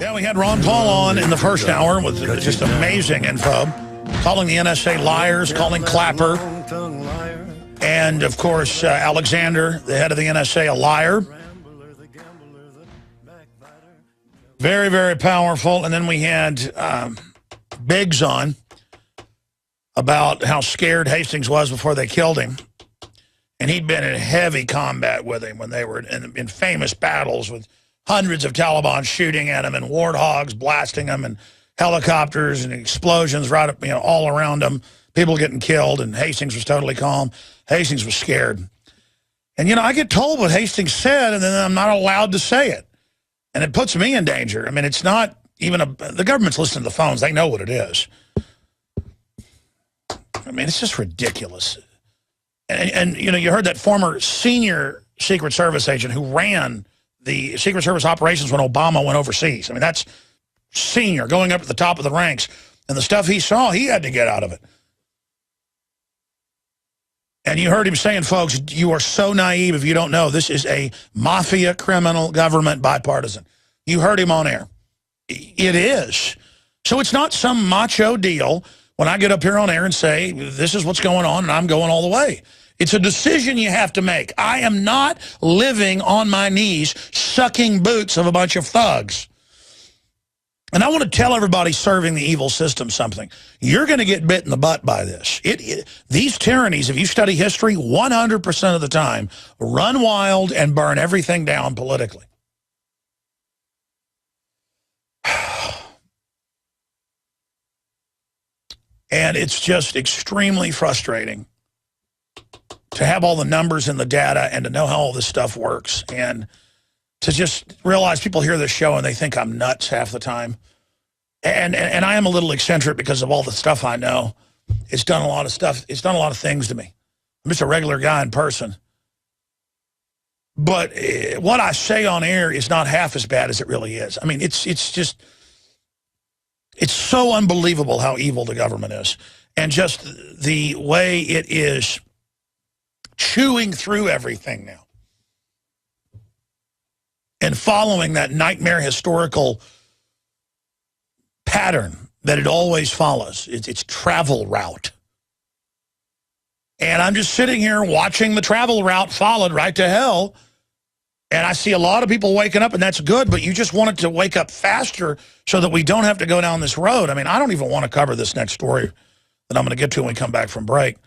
Yeah, we had Ron Paul on in the first hour with just amazing info, calling the NSA liars, calling Clapper, and, of course, Alexander, the head of the NSA, a liar. Very, very powerful. And then we had Biggs on about how scared Hastings was before they killed him. And he'd been in heavy combat with him when they were in famous battles with hundreds of Taliban shooting at him and warthogs blasting him and helicopters and explosions right up, all around him, people getting killed, and Hastings was totally calm. Hastings was scared. And, I get told what Hastings said, and then I'm not allowed to say it. And it puts me in danger. I mean, it's not even the government's listening to the phones. They know what it is. I mean, it's just ridiculous. And you heard that former senior Secret Service agent who ran the Secret Service operations when Obama went overseas. I mean, that's senior, going up to the top of the ranks. And the stuff he saw, he had to get out of it. And you heard him saying, folks, you are so naive if you don't know. This is a mafia, criminal, government, bipartisan. You heard him on air. It is. So it's not some macho deal when I get up here on air and say, this is what's going on, and I'm going all the way. It's a decision you have to make. I am not living on my knees sucking boots of a bunch of thugs. And I want to tell everybody serving the evil system something. You're going to get bit in the butt by this. These tyrannies, if you study history, 100% of the time run wild and burn everything down politically. And it's just extremely frustrating to have all the numbers and the data and to know how all this stuff works, and to just realize people hear this show and they think I'm nuts half the time. And I am a little eccentric because of all the stuff I know. It's done a lot of stuff. It's done a lot of things to me. I'm just a regular guy in person. But what I say on air is not half as bad as it really is. I mean, it's so unbelievable how evil the government is. And just the way it is chewing through everything now. And following that nightmare historical pattern that it always follows. It's travel route. And I'm just sitting here watching the travel route followed right to hell. And I see a lot of people waking up, and that's good, but you just want it to wake up faster so that we don't have to go down this road. I mean, I don't even want to cover this next story that I'm going to get to when we come back from break.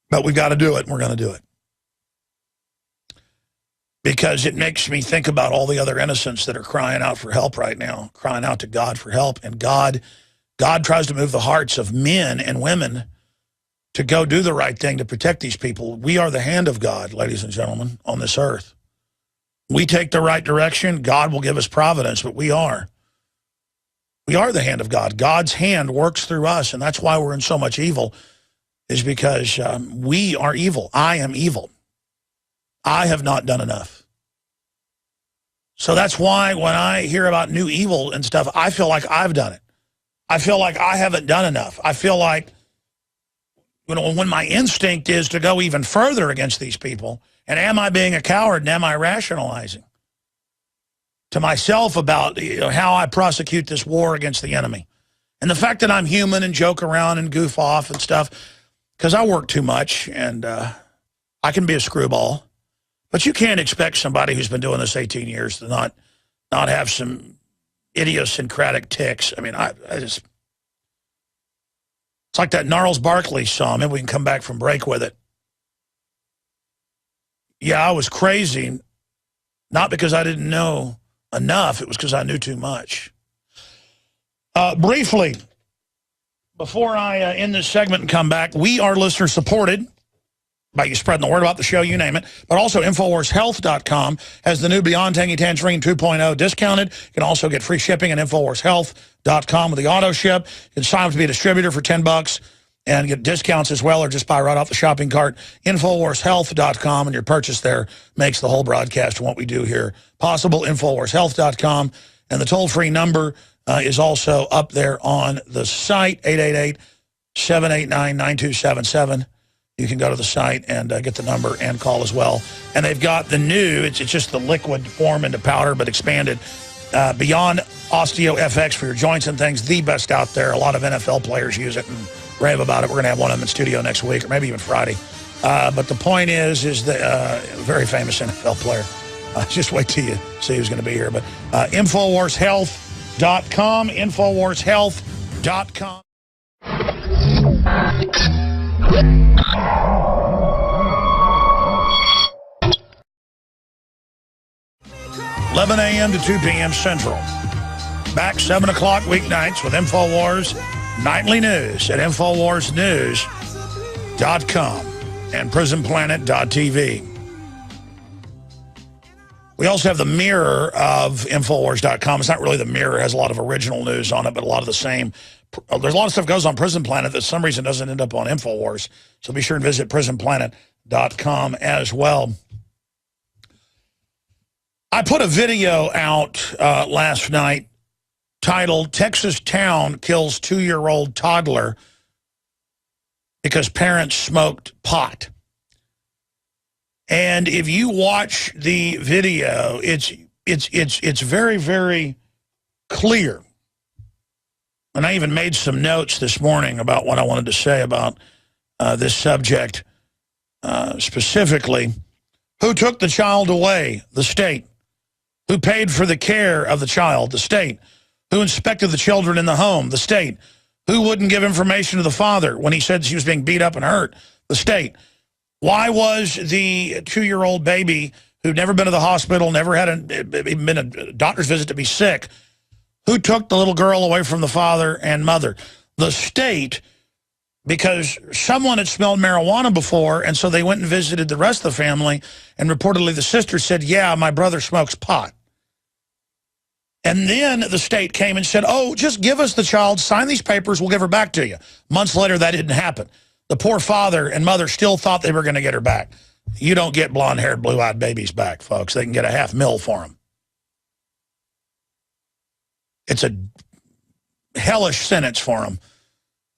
But we've got to do it, and we're going to do it. Because it makes me think about all the other innocents that are crying out for help right now, crying out to God for help. And God tries to move the hearts of men and women to go do the right thing to protect these people. We are the hand of God, ladies and gentlemen, on this earth. We take the right direction, God will give us providence, but we are. We are the hand of God. God's hand works through us, and that's why we're in so much evil, is because we are evil. I am evil. I have not done enough. So that's why when I hear about new evil and stuff, I feel like I've done it. I feel like I haven't done enough. I feel like, when my instinct is to go even further against these people, and am I being a coward, and am I rationalizing to myself about how I prosecute this war against the enemy? And the fact that I'm human and joke around and goof off and stuff, because I work too much, and I can be a screwball. But you can't expect somebody who's been doing this 18 years to not have some idiosyncratic tics. I mean, I just... It's like that Gnarls Barkley song. Maybe we can come back from break with it. Yeah, I was crazy, not because I didn't know enough. It was because I knew too much. Briefly, before I end this segment and come back, we are listener-supported by you spreading the word about the show, you name it. But also InfoWarsHealth.com has the new Beyond Tangy Tangerine 2.0 discounted. You can also get free shipping at InfoWarsHealth.com with the auto ship. You can sign up to be a distributor for $10 and get discounts as well, or just buy right off the shopping cart. InfoWarsHealth.com, and your purchase there makes the whole broadcast and what we do here possible. InfoWarsHealth.com, and the toll-free number is also up there on the site, 888-789-9277. You can go to the site and get the number and call as well. And they've got the new, it's just the liquid form into powder, but expanded. Beyond Osteo FX for your joints and things, the best out there. A lot of NFL players use it and rave about it. We're going to have one of them in studio next week or maybe even Friday. But the point is that very famous NFL player. Just wait till you see who's going to be here. But InfoWarsHealth.com, InfoWarsHealth.com. 11 a.m. to 2 p.m. Central. Back 7 o'clock weeknights with InfoWars Nightly News at InfoWarsNews.com and PrisonPlanet.tv. We also have the mirror of Infowars.com. It's not really the mirror. It has a lot of original news on it, but a lot of the same. There's a lot of stuff goes on Prison Planet that for some reason doesn't end up on Infowars. So be sure and visit PrisonPlanet.com as well. I put a video out last night titled, Texas Town Kills 2-Year-Old Toddler Because Parents Smoked Pot. And if you watch the video, it's very, very clear. And I even made some notes this morning about what I wanted to say about this subject specifically. Who took the child away? The state. Who paid for the care of the child? The state. Who inspected the children in the home? The state. Who wouldn't give information to the father when he said she was being beat up and hurt? The state. Why was the 2-year-old baby who'd never been to the hospital, never had even been a doctor's visit to be sick, who took the little girl away from the father and mother? The state, because someone had smelled marijuana before, and so they went and visited the rest of the family, and reportedly the sister said, yeah, my brother smokes pot. And then the state came and said, oh, just give us the child, sign these papers, we'll give her back to you. Months later, that didn't happen. The poor father and mother still thought they were going to get her back. You don't get blonde-haired, blue-eyed babies back, folks. They can get $500,000 for them. It's a hellish sentence for them.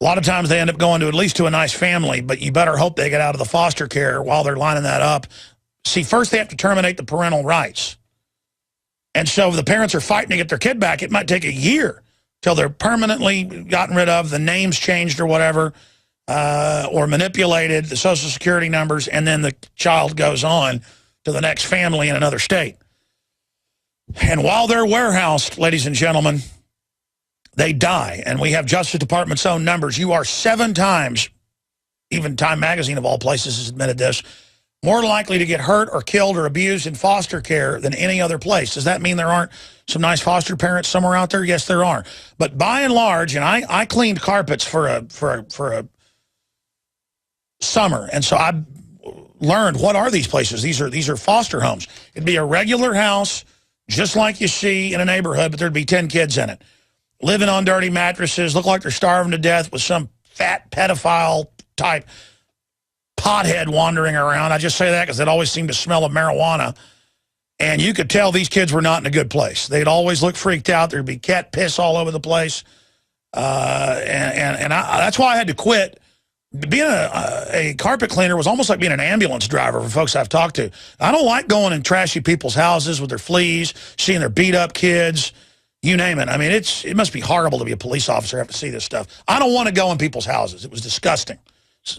A lot of times they end up going to at least to a nice family, but you better hope they get out of the foster care while they're lining that up. See, first they have to terminate the parental rights. And so if the parents are fighting to get their kid back, it might take a year till they're permanently gotten rid of, the names changed or whatever, or manipulated, the Social Security numbers, and then the child goes on to the next family in another state. And while they're warehoused, ladies and gentlemen, they die. And we have Justice Department's own numbers. You are 7 times, even Time Magazine of all places has admitted this, more likely to get hurt or killed or abused in foster care than any other place. Does that mean there aren't some nice foster parents somewhere out there? Yes, there are. But by and large, and I cleaned carpets for a summer, and so I learned, what are these places? These are foster homes. It'd be a regular house, just like you see in a neighborhood, but there'd be 10 kids in it, living on dirty mattresses, look like they're starving to death with some fat pedophile type pothead wandering around. I just say that because it always seemed to smell of marijuana. And you could tell these kids were not in a good place. They'd always look freaked out. There'd be cat piss all over the place. That's why I had to quit. Being a carpet cleaner was almost like being an ambulance driver for folks I've talked to. I don't like going in trashy people's houses with their fleas, seeing their beat-up kids, you name it. I mean, it must be horrible to be a police officer, have to see this stuff. I don't want to go in people's houses. It was disgusting.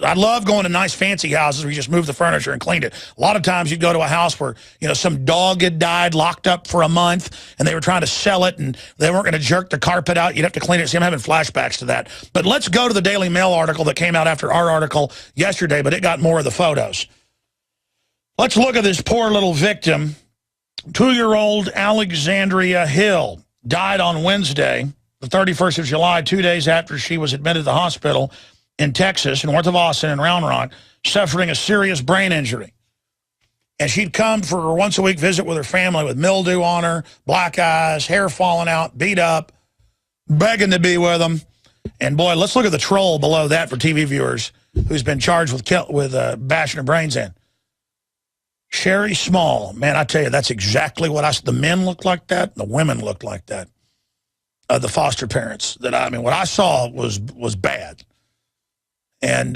I love going to nice fancy houses where you just move the furniture and cleaned it. A lot of times you'd go to a house where, you know, some dog had died, locked up for a month, and they were trying to sell it, and they weren't going to jerk the carpet out. You'd have to clean it. See, I'm having flashbacks to that. But let's go to the Daily Mail article that came out after our article yesterday, but it got more of the photos. Let's look at this poor little victim. 2-year-old Alexandria Hill died on Wednesday, the 31st of July, 2 days after she was admitted to the hospital in Texas, north of Austin in Round Rock, suffering a serious brain injury. And she'd come for her once-a-week visit with her family with mildew on her, black eyes, hair falling out, beat up, begging to be with them. And boy, let's look at the troll below that for TV viewers who's been charged with bashing her brains in. Sherry Small. Man, I tell you, that's exactly what the men looked like that, the women looked like that. The foster parents. What I saw was bad. And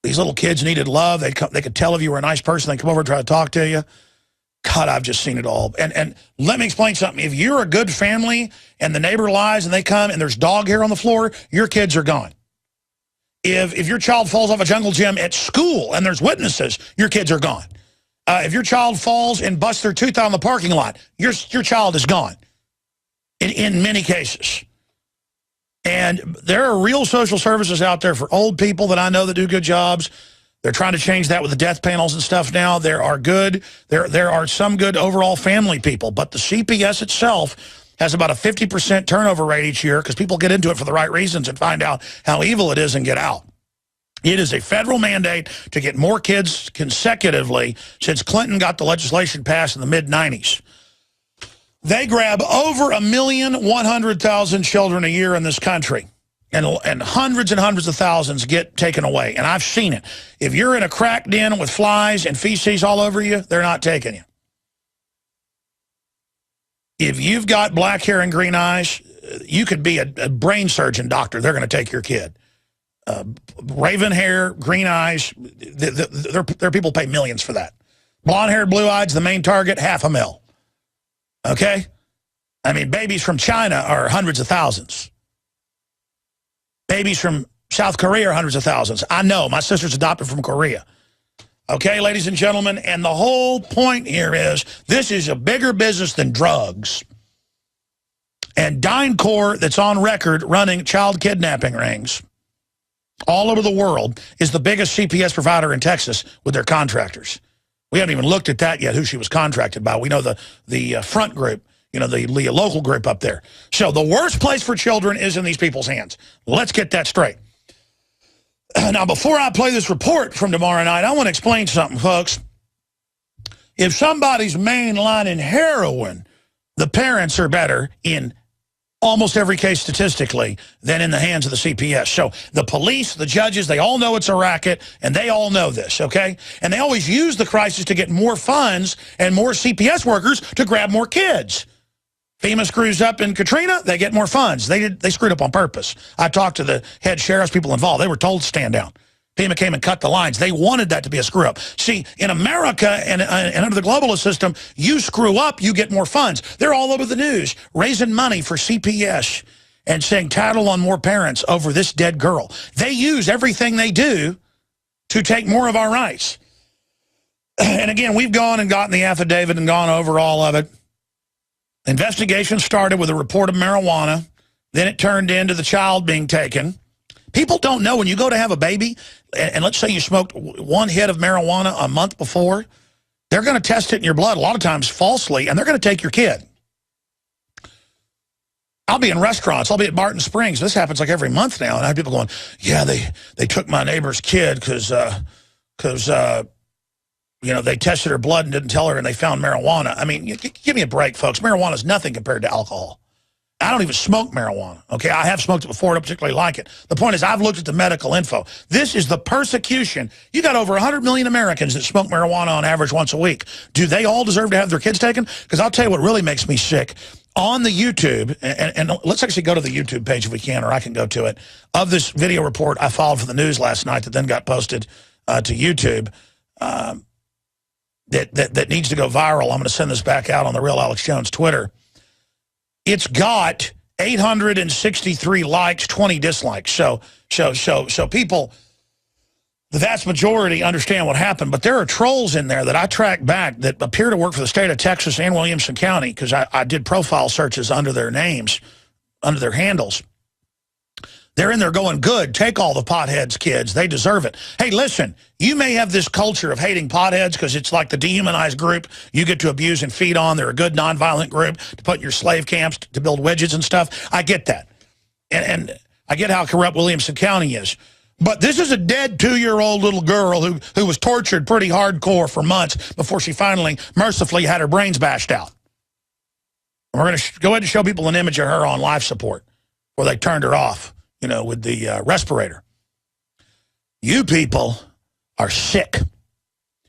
These little kids needed love. They could tell if you were a nice person. They come over and try to talk to you. God, I've just seen it all. And let me explain something. If you're a good family and the neighbor lies and they come and there's dog hair on the floor, your kids are gone. If your child falls off a jungle gym at school and there's witnesses, your kids are gone. If your child falls and busts their tooth out in the parking lot, your child is gone in many cases. And there are real social services out there for old people that I know that do good jobs. They're trying to change that with the death panels and stuff now. There are some good overall family people, but the CPS itself has about a 50% turnover rate each year because people get into it for the right reasons and find out how evil it is and get out. It is a federal mandate to get more kids consecutively since Clinton got the legislation passed in the mid-90s. They grab over 1,100,000 children a year in this country, and hundreds of thousands get taken away. And I've seen it. If you're in a crack den with flies and feces all over you, they're not taking you. If you've got black hair and green eyes, you could be a brain surgeon doctor. They're going to take your kid. Raven hair, green eyes, there are people pay millions for that. Blonde hair, blue eyes, the main target, $500,000. Okay? I mean, babies from China are hundreds of thousands. Babies from South Korea are hundreds of thousands. I know. My sister's adopted from Korea. Okay, ladies and gentlemen? And the whole point here is this is a bigger business than drugs. And DynCorp, that's on record running child kidnapping rings all over the world, is the biggest CPS provider in Texas with their contractors. We haven't even looked at that yet, who she was contracted by. We know the front group, you know, the local group up there. So the worst place for children is in these people's hands. Let's get that straight. Now, before I play this report from tomorrow night, I want to explain something, folks. If somebody's mainlining heroin, the parents are better in almost every case statistically than in the hands of the CPS. So the police, the judges, they all know it's a racket, and they all know this, okay? And they always use the crisis to get more funds and more CPS workers to grab more kids. FEMA screws up in Katrina, they get more funds. They screwed up on purpose. I talked to the head sheriffs, people involved. They were told to stand down. FEMA came and cut the lines. They wanted that to be a screw up. See, in America and under the globalist system, you screw up, you get more funds. They're all over the news, raising money for CPS and saying tattle on more parents over this dead girl. They use everything they do to take more of our rights. And again, we've gone and gotten the affidavit and gone over all of it. Investigation started with a report of marijuana. Then it turned into the child being taken. People don't know when you go to have a baby, and let's say you smoked one hit of marijuana a month before, they're going to test it in your blood, a lot of times falsely, and they're going to take your kid. I'll be in restaurants. I'll be at Barton Springs. This happens like every month now, and I have people going, yeah, they took my neighbor's kid because you know, they tested her blood and didn't tell her, and they found marijuana. I mean, give me a break, folks. Marijuana is nothing compared to alcohol. I don't even smoke marijuana, okay? I have smoked it before. I don't particularly like it. The point is I've looked at the medical info. This is the persecution. You got over 100 million Americans that smoke marijuana on average once a week. Do they all deserve to have their kids taken? Because I'll tell you what really makes me sick. On the YouTube, and let's actually go to the YouTube page if we can, or I can go to it, of this video report I followed for the news last night that then got posted to YouTube that needs to go viral. I'm going to send this back out on the Real Alex Jones Twitter. It's got 863 likes, 20 dislikes. So people, the vast majority understand what happened, but there are trolls in there that I track back that appear to work for the state of Texas and Williamson County, because I did profile searches under their names, under their handles. They're in there going, good, take all the potheads, kids. They deserve it. Hey, listen, you may have this culture of hating potheads because it's like the dehumanized group you get to abuse and feed on. They're a good nonviolent group to put in your slave camps to build widgets and stuff. I get that. And I get how corrupt Williamson County is. But this is a dead 2-year-old little girl who was tortured pretty hardcore for months before she finally, mercifully, had her brains bashed out. And we're going to go ahead and show people an image of her on life support where they turned her off, you know, with the respirator. You people are sick.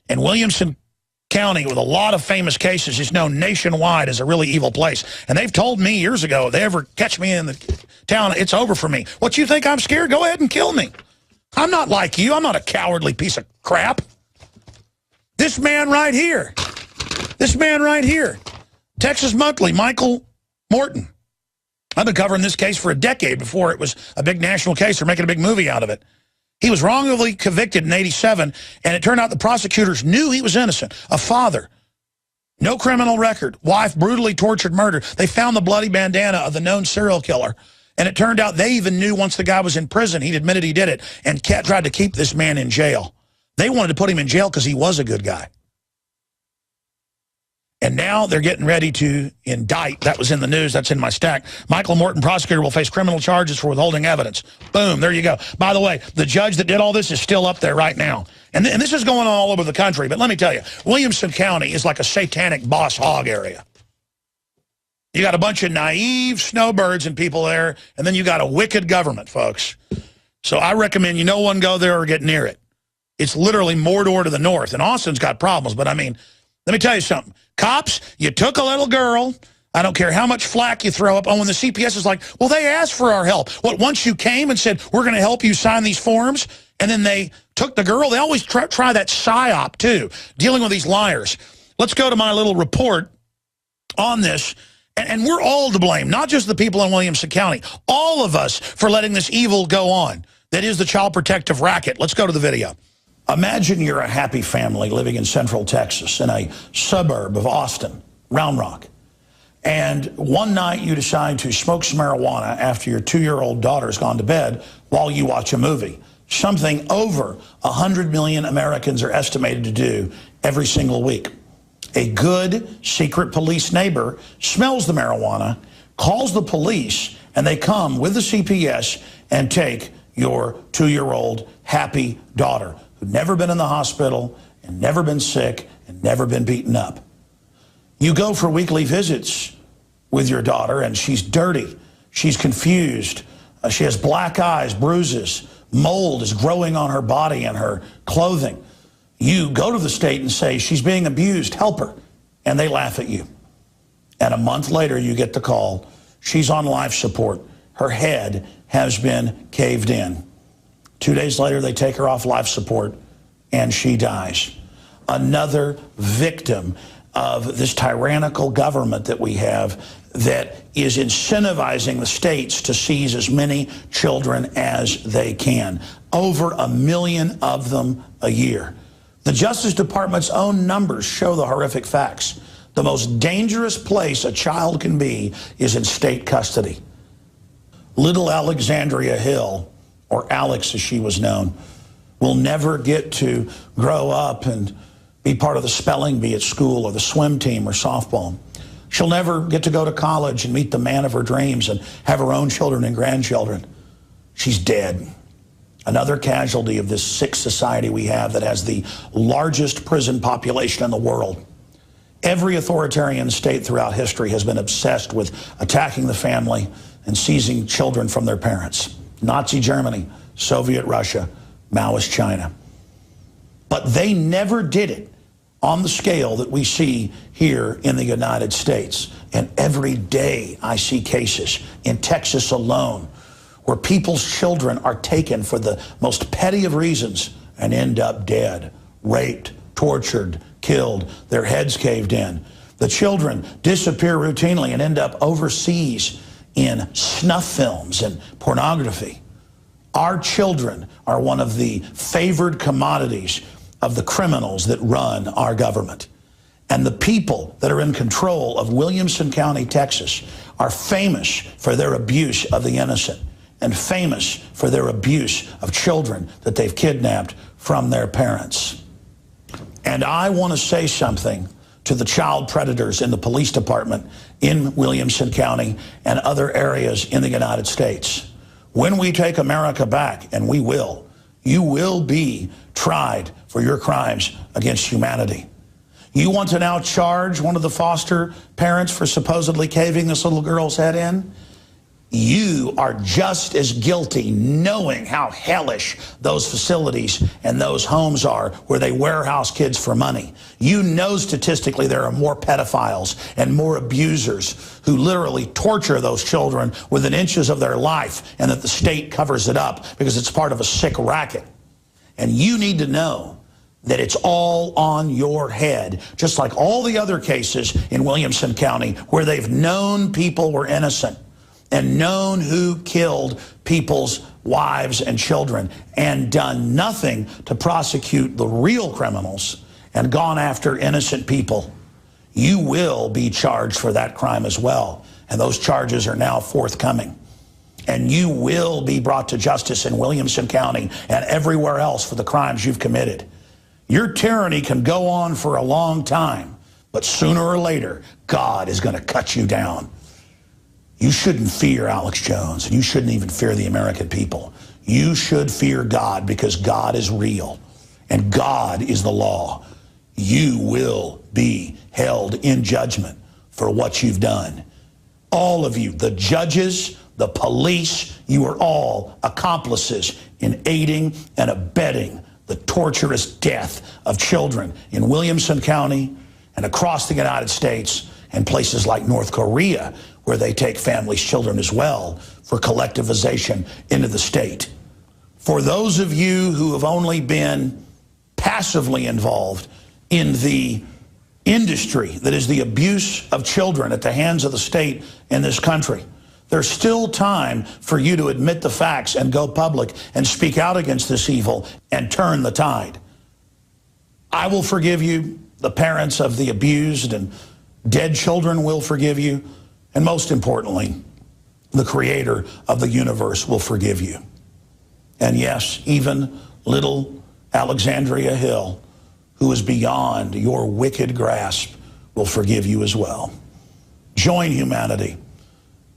And Williamson County, with a lot of famous cases, is known nationwide as a really evil place. And they've told me years ago, if they ever catch me in the town, it's over for me. What, you think I'm scared? Go ahead and kill me. I'm not like you. I'm not a cowardly piece of crap. This man right here. This man right here. Texas Monthly, Michael Morton. I've been covering this case for a decade before it was a big national case. They're making a big movie out of it. He was wrongfully convicted in '87, and it turned out the prosecutors knew he was innocent. A father, no criminal record, wife brutally tortured, murdered. They found the bloody bandana of the known serial killer, and it turned out they even knew once the guy was in prison, he'd admitted he did it, and tried to keep this man in jail. They wanted to put him in jail because he was a good guy. And now they're getting ready to indict. That was in the news. That's in my stack. Michael Morton, prosecutor, will face criminal charges for withholding evidence. Boom, there you go. By the way, the judge that did all this is still up there right now. And this is going on all over the country. But let me tell you, Williamson County is like a satanic boss hog area. You got a bunch of naive snowbirds and people there, and then you got a wicked government, folks. So I recommend no one go there or get near it. It's literally Mordor to the north. And Austin's got problems, but I mean, let me tell you something. Cops, you took a little girl. I don't care how much flack you throw up. Oh, when the CPS is like, well, they asked for our help. What, once you came and said, we're going to help you sign these forms, and then they took the girl? They always try that psyop, too, dealing with these liars. Let's go to my little report on this. And we're all to blame, not just the people in Williamson County. All of us for letting this evil go on. That is the child protective racket. Let's go to the video. Imagine you're a happy family living in Central Texas in a suburb of Austin, Round Rock. And one night you decide to smoke some marijuana after your 2-year-old daughter's gone to bed while you watch a movie. Something over 100 million Americans are estimated to do every single week. A good secret police neighbor smells the marijuana, calls the police, and they come with the CPS and take your 2-year-old happy daughter, who'd never been in the hospital and never been sick and never been beaten up. You go for weekly visits with your daughter, and she's dirty. She's confused. She has black eyes, bruises. Mold is growing on her body and her clothing. You go to the state and say, she's being abused, help her. And they laugh at you. And a month later, you get the call. She's on life support. Her head has been caved in. 2 days later, they take her off life support, and she dies. Another victim of this tyrannical government that we have that is incentivizing the states to seize as many children as they can. Over 1 million of them a year. The Justice Department's own numbers show the horrific facts. The most dangerous place a child can be is in state custody. Little Alexandria Hill, or Alex as she was known, will never get to grow up and be part of the spelling bee at school or the swim team or softball. She'll never get to go to college and meet the man of her dreams and have her own children and grandchildren. She's dead. Another casualty of this sick society we have that has the largest prison population in the world. Every authoritarian state throughout history has been obsessed with attacking the family and seizing children from their parents. Nazi Germany, Soviet Russia, Maoist China. But they never did it on the scale that we see here in the United States. And every day I see cases in Texas alone where people's children are taken for the most petty of reasons and end up dead, raped, tortured, killed, their heads caved in. The children disappear routinely and end up overseas in snuff films and pornography. Our children are one of the favored commodities of the criminals that run our government. And the people that are in control of Williamson County, Texas, are famous for their abuse of the innocent and famous for their abuse of children that they've kidnapped from their parents. And I want to say something to the child predators in the police department in Williamson County and other areas in the United States. When we take America back, and we will, you will be tried for your crimes against humanity. You want to now charge one of the foster parents for supposedly caving this little girl's head in? you are just as guilty, knowing how hellish those facilities and those homes are where they warehouse kids for money. You know statistically there are more pedophiles and more abusers who literally torture those children within inches of their life, and that the state covers it up because it's part of a sick racket. And you need to know that it's all on your head, just like all the other cases in Williamson County where they've known people were innocent and known who killed people's wives and children and done nothing to prosecute the real criminals and gone after innocent people. You will be charged for that crime as well. And those charges are now forthcoming. And you will be brought to justice in Williamson County and everywhere else for the crimes you've committed. Your tyranny can go on for a long time, but sooner or later, God is going to cut you down. You shouldn't fear Alex Jones, and you shouldn't even fear the American people. You should fear God, because God is real, and God is the law. You will be held in judgment for what you've done. All of you, the judges, the police, you are all accomplices in aiding and abetting the torturous death of children in Williamson County and across the United States and places like North Korea, where they take families' children as well for collectivization into the state. For those of you who have only been passively involved in the industry that is the abuse of children at the hands of the state in this country, there's still time for you to admit the facts and go public and speak out against this evil and turn the tide. I will forgive you. The parents of the abused and dead children will forgive you. And most importantly, the creator of the universe will forgive you. And yes, even little Alexandria Hill, who is beyond your wicked grasp, will forgive you as well. Join humanity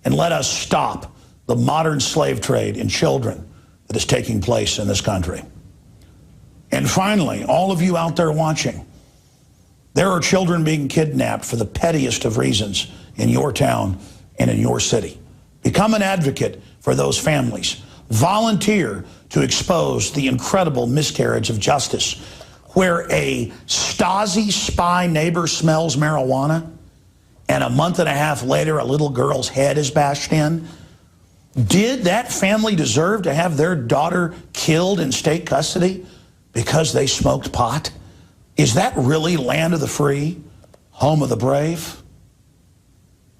and let us stop the modern slave trade in children that is taking place in this country. And finally, all of you out there watching, there are children being kidnapped for the pettiest of reasons in your town and in your city. Become an advocate for those families. Volunteer to expose the incredible miscarriage of justice where a Stasi spy neighbor smells marijuana and a month and a half later a little girl's head is bashed in. Did that family deserve to have their daughter killed in state custody because they smoked pot? Is that really land of the free, home of the brave?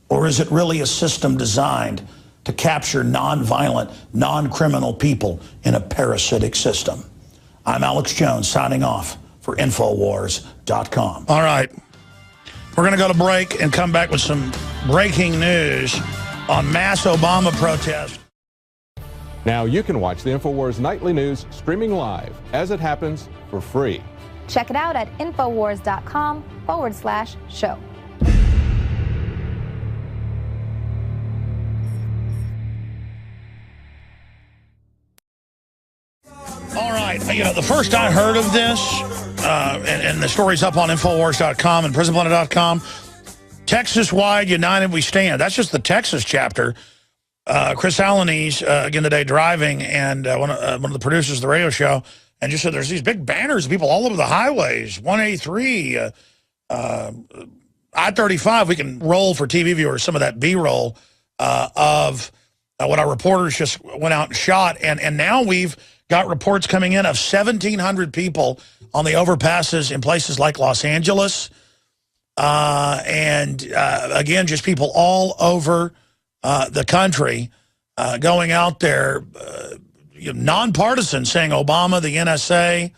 Or is it really a system designed to capture non-violent, non-criminal people in a parasitic system? I'm Alex Jones, signing off for Infowars.com. All right. We're going to go to break and come back with some breaking news on mass Obama protest. Now you can watch the Infowars Nightly News streaming live as it happens for free. Check it out at Infowars.com/show. All right, you know, the first I heard of this, and the story's up on Infowars.com and PrisonPlanet.com, Texas-wide united we stand. That's just the Texas chapter. Chris Alani's, again today, driving, and one of the producers of the radio show, and just said there's these big banners of people all over the highways, 183, I-35. We can roll for TV viewers some of that B-roll of what our reporters just went out and shot, and now we've got reports coming in of 1,700 people on the overpasses in places like Los Angeles. Again, just people all over the country going out there, nonpartisan, saying Obama, the NSA,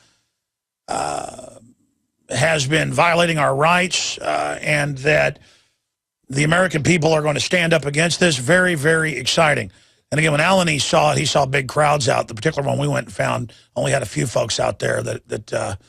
has been violating our rights, and that the American people are going to stand up against this. Very, very exciting. And again, when Alani saw it, he saw big crowds out. The particular one we went and found only had a few folks out there that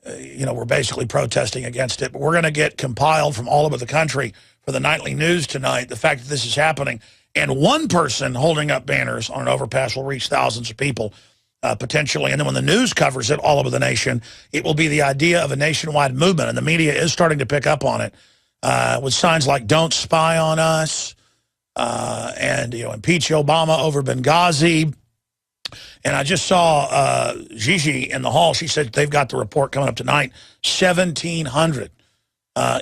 were basically protesting against it. But we're going to get compiled from all over the country for the nightly news tonight, the fact that this is happening. And one person holding up banners on an overpass will reach thousands of people, potentially. And then when the news covers it all over the nation, it will be the idea of a nationwide movement. And the media is starting to pick up on it with signs like "Don't Spy on Us," and, impeach Obama over Benghazi. And I just saw Gigi in the hall. She said they've got the report coming up tonight, 1,700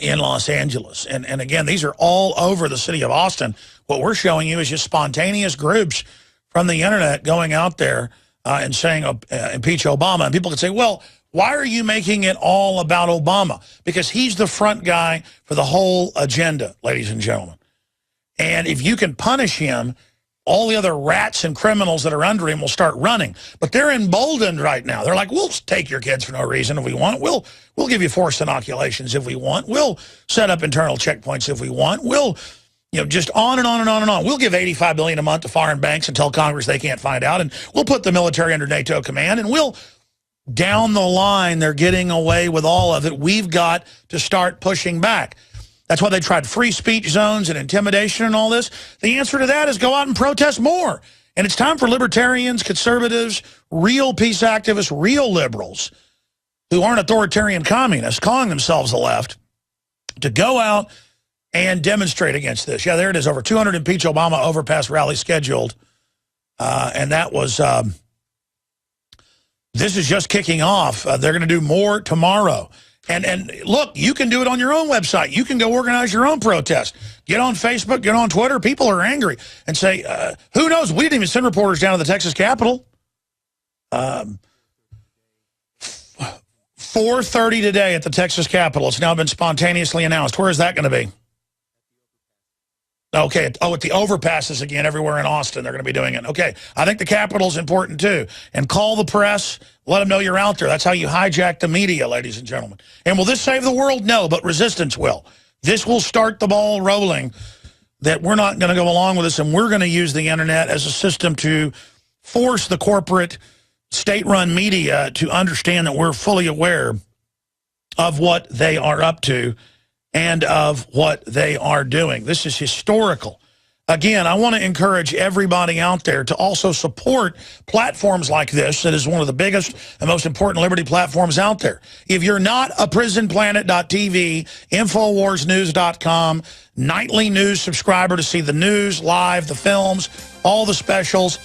in Los Angeles. And again, these are all over the city of Austin. What we're showing you is just spontaneous groups from the internet going out there and saying impeach Obama. And people could say, well, why are you making it all about Obama? Because he's the front guy for the whole agenda, ladies and gentlemen. And if you can punish him, all the other rats and criminals that are under him will start running. But they're emboldened right now. They're like, we'll take your kids for no reason if we want. We'll give you forced inoculations if we want. We'll set up internal checkpoints if we want. We'll, just on and on and on and on. We'll give $85 billion a month to foreign banks and tell Congress they can't find out. And we'll put the military under NATO command. And we'll, down the line, they're getting away with all of it. We've got to start pushing back. That's why they tried free speech zones and intimidation and all this. The answer to that is go out and protest more. And it's time for libertarians, conservatives, real peace activists, real liberals who aren't authoritarian communists calling themselves the left to go out and demonstrate against this. Yeah, there it is. Over 200 impeach Obama overpass rallies scheduled. And that was, this is just kicking off. They're going to do more tomorrow. And look, you can do it on your own website. You can go organize your own protest. Get on Facebook, get on Twitter. People are angry and say, who knows? We didn't even send reporters down to the Texas Capitol. 4:30 today at the Texas Capitol. It's now been spontaneously announced. Where is that going to be? Okay. Oh, at the overpasses again everywhere in Austin. They're going to be doing it. Okay. I think the Capitol's important too. And call the press. Let them know you're out there. That's how you hijack the media, ladies and gentlemen. And will this save the world? No, but resistance will. This will start the ball rolling that we're not going to go along with this, and we're going to use the internet as a system to force the corporate state-run media to understand that we're fully aware of what they are up to and of what they are doing. This is historical. Again, I want to encourage everybody out there to also support platforms like this that is one of the biggest and most important liberty platforms out there. If you're not a prisonplanet.tv, InfoWarsNews.com, nightly news subscriber to see the news, live, the films, all the specials,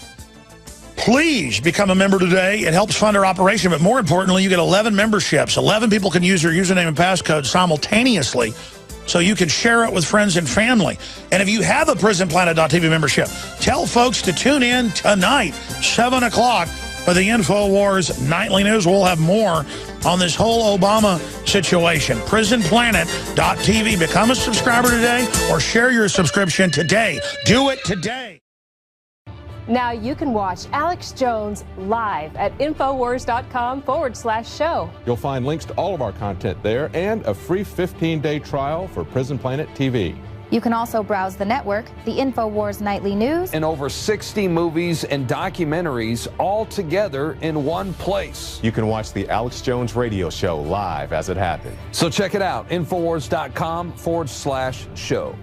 please become a member today. It helps fund our operation, but more importantly, you get 11 memberships. 11 people can use your username and passcode simultaneously, so you can share it with friends and family. And if you have a PrisonPlanet.tv membership, tell folks to tune in tonight, 7 o'clock, for the InfoWars Nightly News. We'll have more on this whole Obama situation. PrisonPlanet.tv. Become a subscriber today or share your subscription today. Do it today. Now you can watch Alex Jones live at Infowars.com/show. You'll find links to all of our content there and a free 15-day trial for Prison Planet TV. You can also browse the network, the InfoWars Nightly News, and over 60 movies and documentaries all together in one place. You can watch the Alex Jones radio show live as it happens. So check it out, Infowars.com/show.